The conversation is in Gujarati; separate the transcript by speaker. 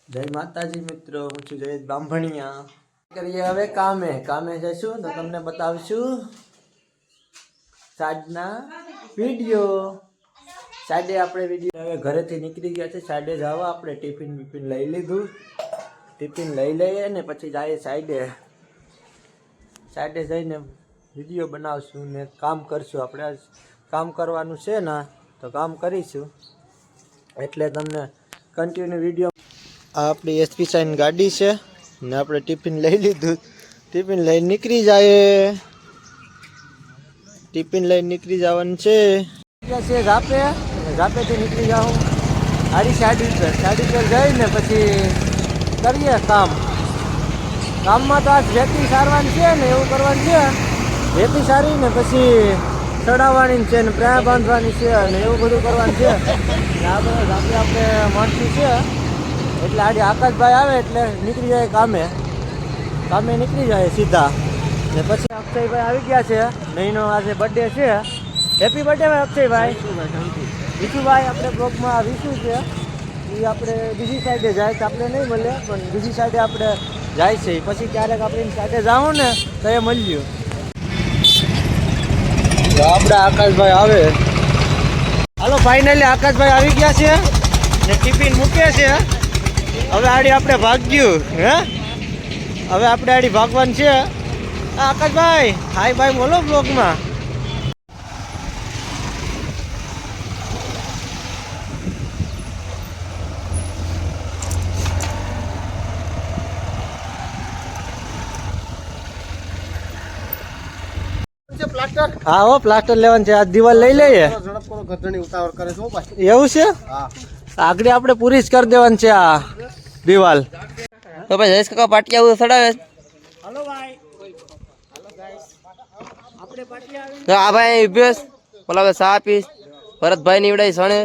Speaker 1: જય માતાજી મિત્રો, હું છું જયેશ બાંભણિયા. કરીએ હવે કામે જઈશું તો તમને બતાવશું સાંજના વિડીયો. સાંજે આપણે વિડીયો હવે ઘરેથી નીકળી ગયા છે. સાંજે જવા આપણે ટિફિન લઈ લીધું. ટિફિન લઈ લઈએ ને પછી જઈએ સાંજે જઈને વિડીયો બનાવશું ને કામ કરશું. આપણે આજ કામ કરવાનું છે ને તો કામ કરીશું, એટલે તમને કન્ટિન્યુ વિડીયો. આ આપણી એસપી સાઈન ગાડી છે ને આપણે ટિફિન લઈ લીધું. ટિફિન લઈને નીકળી જાય. ટિફિન લઈને નીકળી જવાનું છે. ઝાપેથી નીકળી જાઉં સાડી પર જઈને પછી કરીએ કામમાં તો આ રેતી સારવાની છે ને એવું કરવાનું છે. રેતી સારીને પછી ચડાવવાની છે ને પ્રાય બાંધવાની છે ને એવું બધું કરવાનું છે. આ બધા ઝાપે આપણે માણસી છે એટલે આજે આકાશભાઈ આવે એટલે નીકળી જાય કામે નીકળી જાય સીધા. ને પછી અક્ષયભાઈ આવી ગયા છે. નહીંનો આજે બર્થડે છે. હેપી બર્થડે ભાઈ અક્ષયભાઈ. વિશુભાઈ આપણે બ્લોગમાં વિશુ છે એ આપણે બીજી સાઈડે જાય તો આપણે નહીં મળે, પણ બીજી સાઈડે આપણે જાય છે. પછી ક્યારેક આપણે સાઈડે જાઉં ને તો એ મળ્યું. આપણા આકાશભાઈ આવે. હાલો ફાઇનલી આકાશભાઈ આવી ગયા છે ને ટિફિન મૂકે છે. હવે આડી આપણે ભાગ્યું હવે આપણે આડી ભાગવાનું છે. આકાશભાઈ હાય ભાઈ બોલો બ્લોગમાં. હા હો પ્લાસ્ટર લેવાનું છે. આ દિવાલ લઈ લઈએ. એવું છે? આગળ આપણે પૂરી જ કરી દેવાની છે આ દિવાલ.
Speaker 2: તો ભાઈ જયેશ કાકા પાટિયા આવું સડાવે.
Speaker 1: હલો ભાઈ. આપણે પાટિયા
Speaker 2: તો આ ભાઈ ઉભ્યો બોલા સા આપીશ. ભરતભાઈ નીવડાઈ સણે.